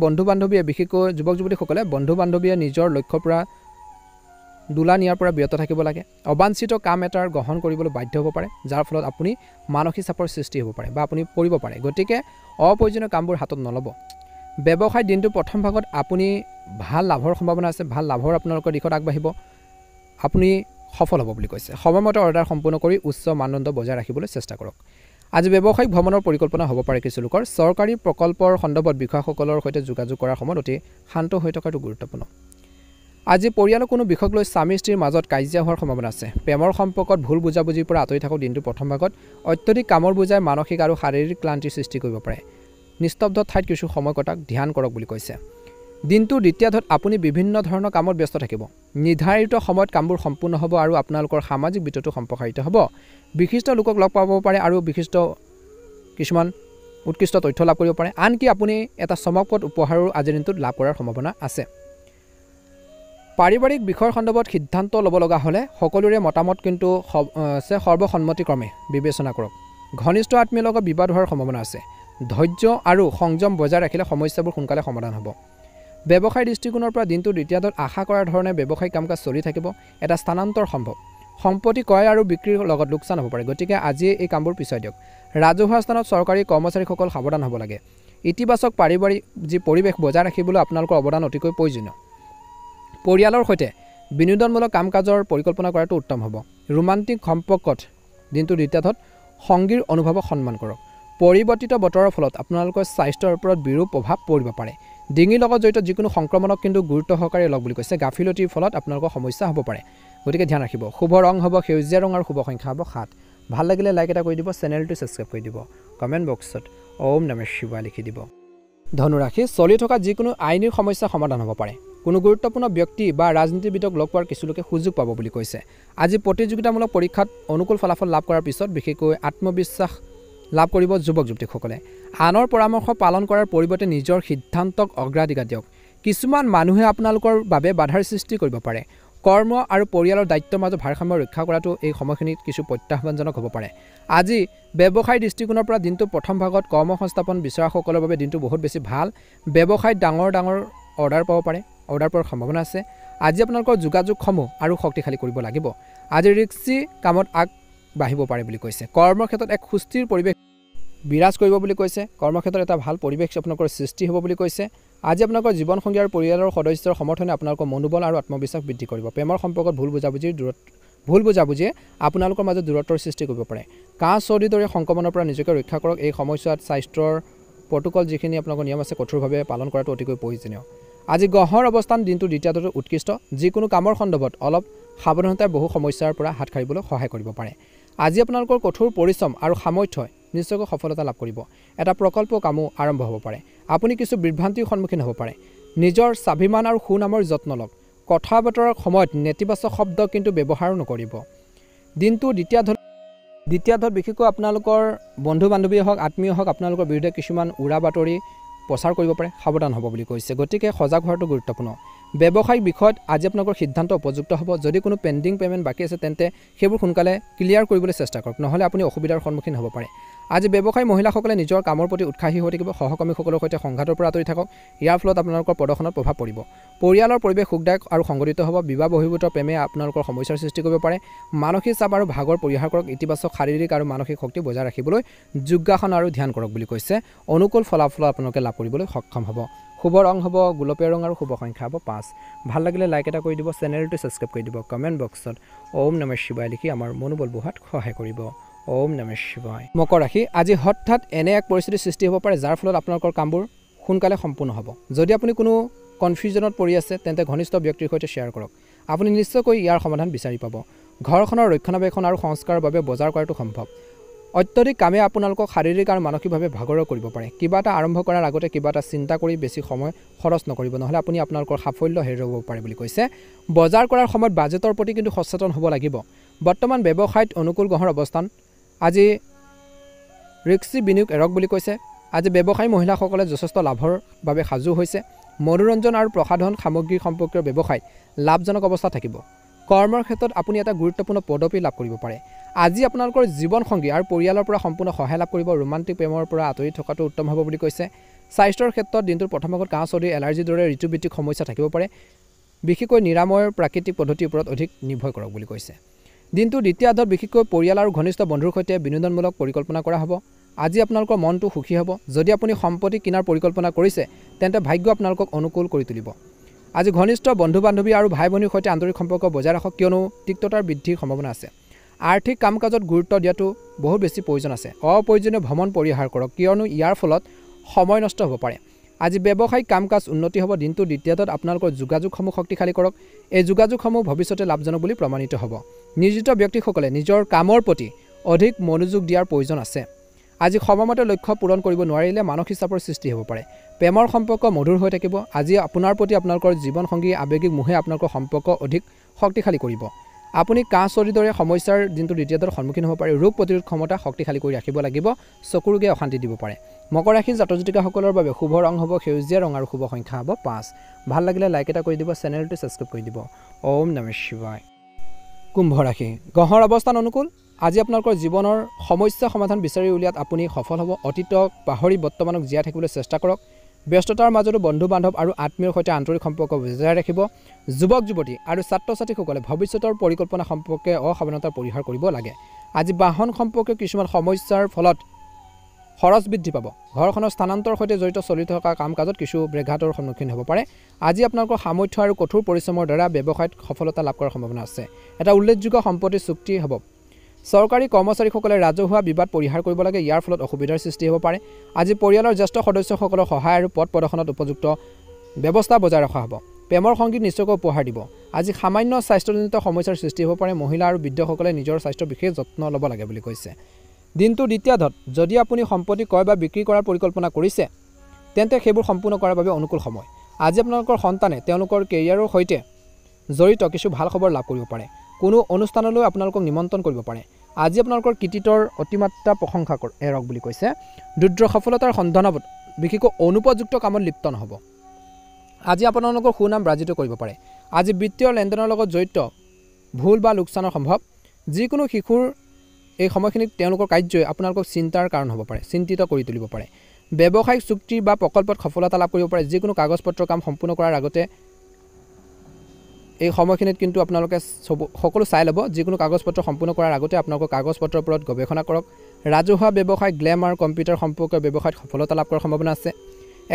বিশেষকৈ যুৱক যুৱতীসকলে বন্ধু বান্ধৱীয়ে নিজৰ লক্ষ্যৰ পৰা দোলা নিয়াৰ পৰা বিৰত থাকিব লাগে। অবাঞ্ছিত কাম এটাৰ গ্ৰহণ কৰিবলৈ বাধ্য হ'ব পাৰে, যাৰ ফলত আপুনি মানসিক চাপৰ সৃষ্টি হ'ব পাৰে বা আপুনি পৰিব পাৰে। গতিকে অপ্ৰয়োজনীয় কামবোৰ হাতত নল'ব। ব্যৱসায় দিনটো প্ৰথম ভাগত আপুনি ভাল লাভৰ সম্ভাৱনা আছে। ভাল লাভৰ আপোনালোকৰ দিশত আগবাঢ়িব। আপুনি সফল হ'ব বুলি কৈছে। সময়মতে অৰ্ডাৰ সম্পূৰ্ণ কৰি উচ্চ মানদণ্ড বজাই ৰাখিবলৈ চেষ্টা কৰক। আজি ব্যৱসায়িক ভ্ৰমণৰ পৰিকল্পনা হ'ব পাৰে কিছু লোকৰ। চৰকাৰী প্ৰকল্পৰ সন্দৰ্ভত বিষয়াসকলৰ সৈতে যোগাযোগ কৰাৰ সময়ত অতি শান্ত হৈ থকাটো গুৰুত্বপূৰ্ণ। আজি পৰিয়ালৰ কোনো বিষয়ক লৈ স্বামী স্ত্ৰীৰ মাজত কাজিয়া হোৱাৰ সম্ভাৱনা আছে। প্ৰেমৰ সম্পৰ্কত ভুল বুজাবুজিৰ পৰা আঁতৰি থাকক। দিনটোৰ প্ৰথম ভাগত অত্যধিক কামৰ বোজাই মানসিক আৰু শাৰীৰিক ক্লান্তিৰ সৃষ্টি কৰিব পাৰে। নিস্তব্ধ ঠাইত কিছু সময় কটাক ধ্যান কৰক বুলি কৈছে। দিনটোৰ দ্বিতীয়াৰ্ধত আপুনি বিভিন্ন ধৰণৰ কামত ব্যস্ত থাকিব। নিৰ্ধাৰিত সময়ত কামবোৰ সম্পূৰ্ণ হ'ব আৰু আপোনালোকৰ সামাজিক বৃত্তটো সম্প্ৰসাৰিত হ'ব। বিশিষ্ট লোকক লগ পাব পাৰে আৰু কিছুমান উৎকৃষ্ট তথ্য লাভ কৰিব পাৰে। আনকি আপুনি এটা চমকপ্ৰদ উপহাৰো আজিৰ দিনটোত লাভ কৰাৰ সম্ভাৱনা আছে। পাৰিবাৰিক বিষয়ৰ সন্দৰ্ভত সিদ্ধান্ত ল'ব লগা হ'লে সকলোৰে মতামত কিন্তু সৰ্বসন্মতিক্ৰমে বিবেচনা কৰক। ঘনিষ্ঠ আত্মীয়ৰ লগত বিবাদ হোৱাৰ সম্ভাৱনা আছে। ধৈৰ্য আৰু সংযম বজাই ৰাখিলে সমস্যাবোৰ সোনকালে সমাধান হ'ব। ব্যৱসায়িক দৃষ্টিকোণৰ পৰা দিনটোৰ দ্বিতীয়াৰ্ধত আশা কৰাৰ ধৰণে ব্যৱসায়িক কাম কাজ চলি থাকিব। এটা স্থানান্তৰ সম্ভৱ। সম্পত্তি ক্ৰয় আৰু বিক্ৰীৰ লগত লোকচান হ'ব পাৰে। গতিকে আজিয়ে এই কামবোৰ পিছুৱাই দিয়ক। ৰাজহুৱা স্থানত চৰকাৰী কৰ্মচাৰীসকল সাৱধান হ'ব লাগে। ইতিবাচক পাৰিবাৰিক পৰিৱেশ বজাই ৰাখিবলৈ আপোনালোকৰ অৱদান অতিকৈ প্ৰয়োজনীয়। পৰিয়ালৰ সৈতে বিনোদনমূলক কাম কাজৰ পৰিকল্পনা কৰাটো উত্তম হ'ব। ৰোমান্টিক সম্পৰ্কত দিনটোৰ দ্বিতীয়াৰ্ধত সংগীৰ অনুভৱক সন্মান কৰক। পৰিৱৰ্তিত বতৰৰ ফলত আপোনালোকৰ স্বাস্থ্যৰ ওপৰত বিৰূপ প্ৰভাৱ পৰিব পাৰে। ডিঙিৰ লগত জড়িত যিকোনো সংক্ৰমণক কিন্তু গুৰুত্ব সহকাৰে লওক বুলি কৈছে। গাফিলতিৰ ফলত আপোনালোকৰ সমস্যা হ'ব পাৰে। গতিকে ধ্যান ৰাখিব। শুভ ৰং হ'ব সেউজীয়া ৰং আৰু শুভ সংখ্যা হ'ব 7। ভাল লাগিলে লাইক এটা কৰি দিব। চেনেলটো ছাবস্ক্ৰাইব কৰি দিব। কমেণ্ট বক্সত ওম নমঃ শিৱায় লিখি দিব। ধনুৰাশি, চলি থকা যিকোনো আইনী সমস্যা সমাধান হ'ব পাৰে। কোনো গুৰুত্বপূৰ্ণ ব্যক্তি বা ৰাজনীতিবিদক লগ পোৱাৰ কিছু লোকে সুযোগ পাব বুলি কৈছে। আজি প্ৰতিযোগিতামূলক পৰীক্ষাত অনুকূল ফলাফল লাভ কৰাৰ পিছত বিশেষকৈ আত্মবিশ্বাস লাভ কৰিব যুৱক যুৱতীসকলে। আনৰ পৰামৰ্শ পালন কৰাৰ পৰিৱৰ্তে নিজৰ সিদ্ধান্তক অগ্ৰাধিকাৰ দিয়ক। কিছুমান মানুহে আপোনালোকৰ বাবে বাধাৰ সৃষ্টি কৰিব পাৰে। কৰ্ম আৰু পৰিয়ালৰ দায়িত্বৰ মাজত ভাৰসাম্য ৰক্ষা কৰাটো এই সময়খিনিত কিছু প্ৰত্যাহ্বানজনক হ'ব পাৰে। আজি ব্যৱসায়িক দৃষ্টিকোণৰ পৰা দিনটো প্ৰথম ভাগত কৰ্মসংস্থাপন বিচৰাসকলৰ বাবে দিনটো বহুত বেছি ভাল। ব্যৱসায়ত ডাঙৰ অৰ্ডাৰ পাব পাৰে। অৰ্ডাৰ পোৱাৰ সম্ভাৱনা আছে। আজি আপোনালোকৰ যোগাযোগসমূহ আৰু শক্তিশালী কৰিব লাগিব। আজি ৰিক্সি কামত আগবাঢ়িব পাৰে বুলি কৈছে। কৰ্মক্ষেত্ৰত এক সুস্থিৰ পৰিৱেশ বিৰাজ কৰিব বুলি কৈছে। কৰ্মক্ষেত্ৰত এটা ভাল পৰিৱেশ আপোনালোকৰ সৃষ্টি হ'ব বুলি কৈছে। আজি আপোনালোকৰ জীৱনসংগী আৰু পৰিয়ালৰ সদস্যৰ সমৰ্থনে আপোনালোকৰ মনোবল আৰু আত্মবিশ্বাস বৃদ্ধি কৰিব। প্ৰেমৰ সম্পৰ্কত ভুল বুজাবুজিয়ে আপোনালোকৰ মাজত দূৰত্বৰ সৃষ্টি কৰিব পাৰে। কাহ চৰ্দিৰ দৰে সংক্ৰমণৰ পৰা নিজকে ৰক্ষা কৰক। এই সময়ছোৱাত স্বাস্থ্যৰ প্ৰটোকল যিখিনি আপোনালোকৰ নিয়ম আছে কঠোৰভাৱে পালন কৰাটো অতিকৈ প্ৰয়োজনীয়। আজি গ্ৰহৰ অৱস্থান দিনটো দ্বিতীয়টো উৎকৃষ্ট। যিকোনো কামৰ সন্দৰ্ভত অলপ সাৱধানতাই বহু সমস্যাৰ পৰা হাত সাৰিবলৈ সহায় কৰিব পাৰে। আজি আপোনালোকৰ কঠোৰ পৰিশ্ৰম আৰু সামৰ্থ্যই নিশ্চয়কৈ সফলতা লাভ কৰিব। এটা প্ৰকল্প কামো আৰম্ভ হ'ব পাৰে। আপুনি কিছু বিভ্ৰান্তিৰ সন্মুখীন হ'ব পাৰে। নিজৰ স্বাভিমান আৰু সুনামৰ যত্ন লওক। কথা বতৰাৰ সময়ত নেতিবাচক শব্দ কিন্তু ব্যৱহাৰ নকৰিব। দিনটো দ্বিতীয়াৰ্ধত বিশেষকৈ আপোনালোকৰ বন্ধু বান্ধৱীয়ে হওক আত্মীয় হওক আপোনালোকৰ বিৰুদ্ধে কিছুমান উৰা বাতৰি প্ৰচাৰ কৰিব পাৰে। সাৱধান হ'ব বুলি কৈছে। গতিকে সজাগ হোৱাটো গুৰুত্বপূৰ্ণ। ব্যৱসায়িক বিষয়ত আজি আপোনালোকৰ সিদ্ধান্ত উপযুক্ত হ'ব। যদি কোনো পেণ্ডিং পে'মেণ্ট বাকী আছে তেন্তে সেইবোৰ সোনকালে ক্লিয়াৰ কৰিবলৈ চেষ্টা কৰক। নহ'লে আপুনি অসুবিধাৰ সন্মুখীন হ'ব পাৰে। আজি ব্যৱসায়ী মহিলাসকলে নিজৰ কামৰ প্ৰতি উৎসাহী হৈ থাকিব, সহকৰ্মীসকলৰ সৈতে সংঘাতৰ পৰা আঁতৰি থাকক। ইয়াৰ ফলত আপোনালোকৰ প্ৰদৰ্শনত প্ৰভাৱ পৰিব। পৰিয়ালৰ পৰিৱেশ সুখদায়ক আৰু সংগঠিত হ'ব। বিবাহ বহিৰ্ভূত প্ৰেমে আপোনালোকৰ সমস্যাৰ সৃষ্টি কৰিব পাৰে। মানসিক চাপ আৰু ভাগৰ পৰিহাৰ কৰক। ইতিবাচক শাৰীৰিক আৰু মানসিক শক্তি বজাই ৰাখিবলৈ যোগাসন আৰু ধ্যান কৰক বুলি কৈছে। অনুকূল ফলাফল আপোনালোকে লাভ কৰিবলৈ সক্ষম হ'ব। শুভ ৰং হ'ব গোলপীয়া ৰং আৰু শুভ সংখ্যা হ'ব 5। ভাল লাগিলে লাইক এটা কৰি দিব, চেনেলটো ছাবস্ক্ৰাইব কৰি দিব, কমেণ্ট বক্সত ওম নমঃ শিৱায় লিখি আমাৰ মনোবল বঢ়োৱাত সহায় কৰিব। ওম নমঃ শিৱায়। মকৰ ৰাশি, আজি হঠাৎ এনে এক পৰিস্থিতিৰ সৃষ্টি হ'ব পাৰে যাৰ ফলত আপোনালোকৰ কামবোৰ সোনকালে সম্পূৰ্ণ হ'ব। যদি আপুনি কোনো কনফিউজনত পৰি আছে তেন্তে ঘনিষ্ঠ ব্যক্তিৰ সৈতে শ্বেয়াৰ কৰক। আপুনি নিশ্চয়কৈ ইয়াৰ সমাধান বিচাৰি পাব। ঘৰখনৰ ৰক্ষণাবেক্ষণ আৰু সংস্কাৰৰ বাবে বজাৰ কৰাটো সম্ভৱ। অত্যধিক কামে আপোনালোকক শাৰীৰিক আৰু মানসিকভাৱে ভাগৰুৱা কৰিব পাৰে। কিবা এটা আৰম্ভ কৰাৰ আগতে কিবা এটা চিন্তা কৰি বেছি সময় খৰচ নকৰিব, নহ'লে আপুনি আপোনালোকৰ সাফল্য হেৰুৱাব পাৰে বুলি কৈছে। বজাৰ কৰাৰ সময়ত বাজেটৰ প্ৰতি কিন্তু সচেতন হ'ব লাগিব। বৰ্তমান ব্যৱসায়ত অনুকূল গ্ৰহৰ অৱস্থান। আজি ৰিক্সি বিনিয়োগ এৰক বুলি কৈছে। আজি ব্যৱসায়ী মহিলাসকলে যথেষ্ট লাভৰ বাবে সাজু হৈছে। মনোৰঞ্জন আৰু প্ৰসাধন সামগ্ৰী সম্পৰ্কীয় ব্যৱসায়ত লাভজনক অৱস্থা থাকিব। কৰ্মৰ ক্ষেত্ৰত আপুনি এটা গুৰুত্বপূৰ্ণ পদবী লাভ কৰিব পাৰে। আজি আপোনালোকৰ জীৱনসংগী আৰু পৰিয়ালৰ পৰা সম্পূৰ্ণ সহায় লাভ কৰিব। ৰোমান্টিক প্ৰেমৰ পৰা আঁতৰি থকাটো উত্তম হ'ব বুলি কৈছে। স্বাস্থ্যৰ ক্ষেত্ৰত দিনটোৰ প্ৰথম ভাগত কাহ চৰ্দি এলাৰ্জিৰ দৰে ঋতুভিত্তিক সমস্যা থাকিব পাৰে। বিশেষকৈ নিৰাময়ৰ প্ৰাকৃতিক পদ্ধতিৰ ওপৰত অধিক নিৰ্ভৰ কৰক বুলি কৈছে। দিনটোৰ দ্বিতীয়াৰ্ধত বিশেষকৈ পৰিয়াল আৰু ঘনিষ্ঠ বন্ধুৰ সৈতে বিনোদনমূলক পৰিকল্পনা কৰা হ'ব। আজি আপোনালোকৰ মনটো সুখী হ'ব। যদি আপুনি সম্পত্তি কিনাৰ পৰিকল্পনা কৰিছে তেন্তে ভাগ্য আপোনালোকক অনুকূল কৰি তুলিব। আজি ঘনিষ্ঠ বন্ধু বান্ধৱী আৰু ভাই ভনীৰ সৈতে আন্তৰিক সম্পৰ্ক বজাই ৰাখক, কিয়নো তিক্ততাৰ বৃদ্ধিৰ সম্ভাৱনা আছে। আৰ্থিক কাম কাজত গুৰুত্ব দিয়াটো বহুত বেছি প্ৰয়োজন আছে। অপ্ৰয়োজনীয় ভ্ৰমণ পৰিহাৰ কৰক, কিয়নো ইয়াৰ ফলত সময় নষ্ট হ'ব পাৰে। আজি ব্যৱসায়িক কাম কাজ উন্নতি হ'ব। দিনটোৰ দ্বিতীয়ত আপোনালোকৰ যোগাযোগসমূহ শক্তিশালী কৰক। এই যোগাযোগসমূহ ভৱিষ্যতে লাভজনক বুলি প্ৰমাণিত হ'ব। নিয়োজিত ব্যক্তিসকলে নিজৰ কামৰ প্ৰতি অধিক মনোযোগ দিয়াৰ প্ৰয়োজন আছে। আজি সময়মতে লক্ষ্য পূৰণ কৰিব নোৱাৰিলে মানসিক চাপৰ সৃষ্টি হ'ব পাৰে। প্ৰেমৰ সম্পৰ্ক মধুৰ হৈ থাকিব। আজি আপোনাৰ প্ৰতি আপোনালোকৰ জীৱনসংগী আৱেগিক মোহে আপোনালোকৰ সম্পৰ্ক অধিক শক্তিশালী কৰিব। আপুনি কাহ চৰ্দিৰ দৰে সমস্যাৰ দিনটোৰ দ্বিতীয়তৰ সন্মুখীন হ'ব পাৰে। ৰোগ প্ৰতিৰোধ ক্ষমতা শক্তিশালী কৰি ৰাখিব লাগিব। চকু ৰোগে অশান্তি দিব পাৰে। মকৰ ৰাশিৰ জাতক জাতিকাসকলৰ বাবে শুভ ৰং হ'ব সেউজীয়া ৰং আৰু শুভ সংখ্যা হ'ব 5। ভাল লাগিলে লাইক এটা কৰি দিব, চেনেলটো ছাবস্ক্ৰাইব কৰি দিব। ওম নমঃ শিৱায়। কুম্ভ ৰাশি, গ্ৰহৰ অৱস্থান অনুকূল। আজি আপোনালোকৰ জীৱনৰ সমস্যা সমাধান বিচাৰি উলিয়াত আপুনি সফল হ'ব। অতীতক পাহৰি বৰ্তমানক জীয়াই থাকিবলৈ চেষ্টা কৰক। ব্যস্ততাৰ মাজতো বন্ধু বান্ধৱ আৰু আত্মীয়ৰ সৈতে আন্তৰিক সম্পৰ্ক বজাই ৰাখিব। যুৱক যুৱতী আৰু ছাত্ৰ ছাত্ৰীসকলে ভৱিষ্যতৰ পৰিকল্পনা সম্পৰ্কে অসাৱধানতা পৰিহাৰ কৰিব লাগে। আজি বাহন সম্পৰ্কীয় কিছুমান সমস্যাৰ ফলত খৰচ বৃদ্ধি পাব। ঘৰখনৰ স্থানান্তৰ সৈতে জড়িত চলি থকা কাম কাজত কিছু ব্যাঘাতৰ সন্মুখীন হ'ব পাৰে। আজি আপোনালোকৰ সামৰ্থ্য আৰু কঠোৰ পৰিশ্ৰমৰ দ্বাৰা ব্যৱসায়ত সফলতা লাভ কৰাৰ সম্ভাৱনা আছে। এটা উল্লেখযোগ্য সম্পত্তি চুক্তি হ'ব। চৰকাৰী কৰ্মচাৰীসকলে ৰাজহুৱা বিবাদ পৰিহাৰ কৰিব লাগে। ইয়াৰ ফলত অসুবিধাৰ সৃষ্টি হ'ব পাৰে। আজি পৰিয়ালৰ জ্যেষ্ঠ সদস্যসকলৰ সহায় আৰু পথ প্ৰদৰ্শনত উপযুক্ত ব্যৱস্থা বজাই ৰখা হ'ব। প্ৰেমৰ সংগীত নিশ্চয়কৈ উপহাৰ দিব। আজি সামান্য স্বাস্থ্যজনিত সমস্যাৰ সৃষ্টি হ'ব পাৰে। মহিলা আৰু বৃদ্ধসকলে নিজৰ স্বাস্থ্যৰ বিশেষ যত্ন ল'ব লাগে বুলি কৈছে। দিনটোৰ দ্বিতীয়াৰ্ধত যদি আপুনি সম্পত্তি ক্ৰয় বা বিক্ৰী কৰাৰ পৰিকল্পনা কৰিছে তেন্তে সেইবোৰ সম্পূৰ্ণ কৰাৰ বাবে অনুকূল সময়। আজি আপোনালোকৰ সন্তানে তেওঁলোকৰ কেৰিয়াৰৰ সৈতে জড়িত কিছু ভাল খবৰ লাভ কৰিব পাৰে। কোনো অনুষ্ঠানলৈ আপোনালোকক নিমন্ত্ৰণ কৰিব পাৰে। আজি আপোনালোকৰ কৃতিত্বৰ অতিমাত্ৰা প্ৰশংসা এৰক বুলি কৈছে। দ্ৰুত সফলতাৰ সন্ধানত বিশেষকৈ অনুপযুক্ত কামত লিপ্ত নহ'ব। আজি আপোনালোকৰ সুনাম ব্ৰাজিত কৰিব পাৰে। আজি বিত্তীয় লেনদেনৰ লগত জড়িত ভুল বা লোকচানৰ সম্ভৱ। যিকোনো শিশুৰ এই সময়খিনিত তেওঁলোকৰ কাৰ্যই আপোনালোকক চিন্তাৰ কাৰণ হ'ব পাৰে, চিন্তিত কৰি তুলিব পাৰে। ব্যৱসায়িক চুক্তি বা প্ৰকল্পত সফলতা লাভ কৰিব পাৰে। যিকোনো কাগজ পত্ৰৰ কাম সম্পূৰ্ণ কৰাৰ আগতে এই সময়খিনিত কিন্তু আপোনালোকে সকলো চাই ল'ব। যিকোনো কাগজ পত্ৰ সম্পূৰ্ণ কৰাৰ আগতে আপোনালোকৰ কাগজ পত্ৰৰ ওপৰত গৱেষণা কৰক। ৰাজহুৱা ব্যৱসায়, গ্লেমাৰ, কম্পিউটাৰ সম্পৰ্কীয় ব্যৱসায়ত সফলতা লাভ কৰাৰ সম্ভাৱনা আছে।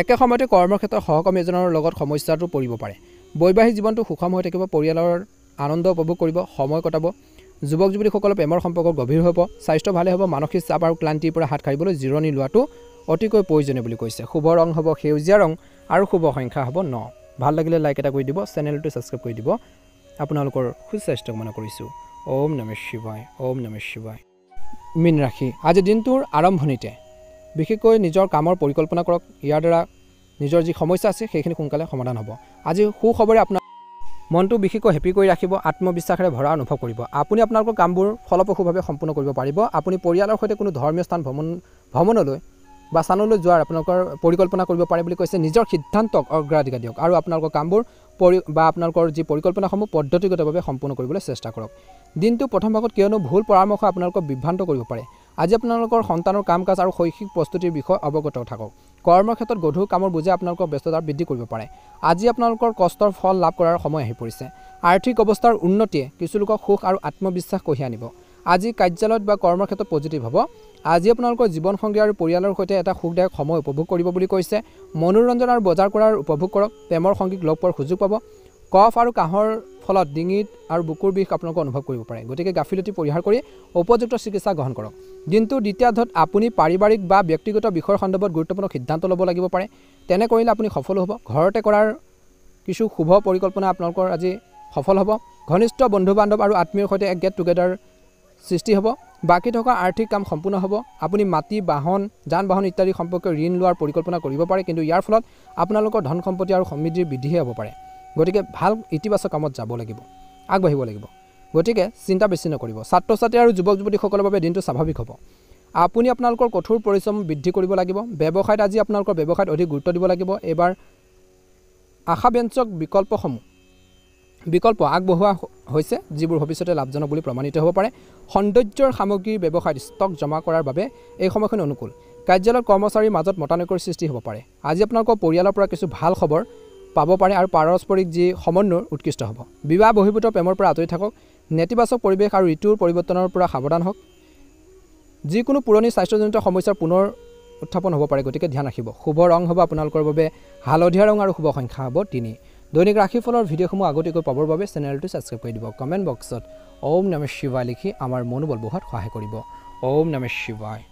একে সময়তে কৰ্মক্ষেত্ৰত সহকৰ্মী এজনৰ লগত সমস্যাটো পৰিব পাৰে। বৈবাহিক জীৱনটো সুষম হৈ থাকিব। পৰিয়ালৰ আনন্দ উপভোগ কৰিব, সময় কটাব। যুৱক যুৱতীসকলৰ প্ৰেমৰ সম্পৰ্ক গভীৰ হ'ব। স্বাস্থ্য ভালে হ'ব। মানসিক চাপ আৰু ক্লান্তিৰ পৰা হাত সাৰিবলৈ জিৰণি লোৱাটো অতিকৈ প্ৰয়োজনীয় বুলি কৈছে। শুভ ৰং হ'ব সেউজীয়া ৰং আৰু শুভ সংখ্যা হ'ব 9। ভাল লাগিলে লাইক এটা কৰি দিব, চেনেলটো ছাবস্ক্ৰাইব কৰি দিব। আপোনালোকৰ সুস্বাস্থ্য কামনা কৰিছোঁ। ওম নমঃ শিৱায়। ওম নমঃ শিৱায়। মীন ৰাশি, আজি দিনটোৰ আৰম্ভণিতে বিশেষকৈ নিজৰ কামৰ পৰিকল্পনা কৰক। ইয়াৰ দ্বাৰা নিজৰ যি সমস্যা আছে সেইখিনি সোনকালে সমাধান হ'ব। আজি সুখবৰে আপোনাৰ মনটো বিশেষকৈ হেপি কৰি ৰাখিব। আত্মবিশ্বাসেৰে ভৰা অনুভৱ কৰিব। আপুনি আপোনালোকৰ কামবোৰ ফলপ্ৰসূভাৱে সম্পূৰ্ণ কৰিব পাৰিব। আপুনি পৰিয়ালৰ সৈতে কোনো ধৰ্মীয় স্থান ভ্ৰমণলৈ বা স্থানলৈ যোৱাৰ আপোনালোকৰ পৰিকল্পনা কৰিব পাৰে বুলি কৈছে। নিজৰ সিদ্ধান্তক অগ্ৰাধিকাৰ দিয়ক আৰু আপোনালোকৰ কামবোৰ আপোনালোকৰ যি পৰিকল্পনাসমূহ পদ্ধতিগতভাৱে সম্পূৰ্ণ কৰিবলৈ চেষ্টা কৰক। দিনটো প্ৰথম ভাগত কিয়নো ভুল পৰামৰ্শ আপোনালোকক বিভ্ৰান্ত কৰিব পাৰে। আজি আপোনালোকৰ সন্তানৰ কাম কাজ আৰু শৈক্ষিক প্ৰস্তুতিৰ বিষয়ে অৱগত থাকক কৰ্মক্ষেত্ৰত গধুৰ কামৰ বোজে আপোনালোকৰ ব্যস্ততা বৃদ্ধি কৰিব পাৰে আজি আপোনালোকৰ কষ্টৰ ফল লাভ কৰাৰ সময় আহি পৰিছে আৰ্থিক অৱস্থাৰ উন্নতিয়ে কিছু লোকক সুখ আৰু আত্মবিশ্বাস কঢ়িয়াই আনিব আজি কাৰ্যালয়ত বা কৰ্মক্ষেত্ৰত পজিটিভ হ'ব আজি আপোনালোকৰ জীৱন সংগী আৰু পৰিয়ালৰ সৈতে এটা সুখদায়ক সময় উপভোগ কৰিব বুলি কৈছে মনোৰঞ্জন আৰু বজাৰ কৰাৰ উপভোগ কৰক প্ৰেমৰ সংগীক লগ পোৱাৰ সুযোগ পাব কফ আৰু কাহৰ ফলত ডিঙিত আৰু বুকুৰ বিষ আপোনালোকে অনুভৱ কৰিব পাৰে গতিকে গাফিলতি পৰিহাৰ কৰি উপযুক্ত চিকিৎসা গ্ৰহণ কৰক দিনটোৰ দ্বিতীয়াৰ্ধত আপুনি পাৰিবাৰিক বা ব্যক্তিগত বিষয়ৰ সন্দৰ্ভত গুৰুত্বপূৰ্ণ সিদ্ধান্ত ল'ব লাগিব পাৰে তেনে কৰিলে আপুনি সফল হ'ব ঘৰতে কৰাৰ কিছু শুভ পৰিকল্পনা আপোনালোকৰ আজি সফল হ'ব ঘনিষ্ঠ বন্ধু বান্ধৱ আৰু আত্মীয়ৰ সৈতে এক গেট টুগেডাৰ সৃষ্টি হ'ব বাকি থকা আৰ্থিক কাম সম্পূৰ্ণ হ'ব আপুনি মাটি বাহন যান বাহন ইত্যাদি সম্পৰ্কে ঋণ লোৱাৰ পৰিকল্পনা কৰিব পাৰে কিন্তু ইয়াৰ ফলত আপোনালোকৰ ধন সম্পত্তি আৰু সমৃদ্ধিৰ বৃদ্ধিহে হ'ব পাৰে গতিকে ভাল ইতিবাচক কামত যাব লাগিব আগবাঢ়িব লাগিব গতিকে চিন্তা বেছি নকৰিব ছাত্ৰ ছাত্ৰী আৰু যুৱক যুৱতীসকলৰ বাবে দিনটো স্বাভাৱিক হ'ব আপুনি আপোনালোকৰ কঠোৰ পৰিশ্ৰম বৃদ্ধি কৰিব লাগিব ব্যৱসায়ত আজি আপোনালোকৰ ব্যৱসায়ত অধিক গুৰুত্ব দিব লাগিব এবাৰ আশাব্যঞ্জক বিকল্প আগবঢ়োৱা হৈছে যিবোৰ ভৱিষ্যতে লাভজনক বুলি প্ৰমাণিত হ'ব পাৰে সৌন্দৰ্যৰ সামগ্ৰীৰ ব্যৱসায়ত ষ্টক জমা কৰাৰ বাবে এই সময়খন অনুকূল কাৰ্যালয়ৰ কৰ্মচাৰীৰ মাজত মতানৈক্যৰ সৃষ্টি হ'ব পাৰে আজি আপোনালোকৰ পৰিয়ালৰ পৰা কিছু ভাল খবৰ পাব পাৰে আৰু পাৰস্পৰিক যি সমন্বয় উৎকৃষ্ট হ'ব বিবাহ বহিৰ্ভূত প্ৰেমৰ পৰা আঁতৰি থাকক নেতিবাচক পৰিৱেশ আৰু ঋতুৰ পৰিৱৰ্তনৰ পৰা সাৱধান হওক যিকোনো পুৰণি স্বাস্থ্যজনিত সমস্যাৰ পুনৰ উত্থাপন হ'ব পাৰে গতিকে ধ্যান ৰাখিব শুভ ৰং হ'ব আপোনালোকৰ বাবে হালধীয়া ৰং আৰু শুভ সংখ্যা হ'ব 3 দৈনিক ৰাশিফলৰ ভিডিঅ'সমূহ আগতীয়াকৈ পাবৰ বাবে চেনেলটো ছাবস্ক্ৰাইব কৰি দিব কমেণ্ট বক্সত ওম নমঃ শিৱায় লিখি আমাৰ মনোবল বঢ়োৱাত সহায় কৰিব ওম নমঃ শিৱায়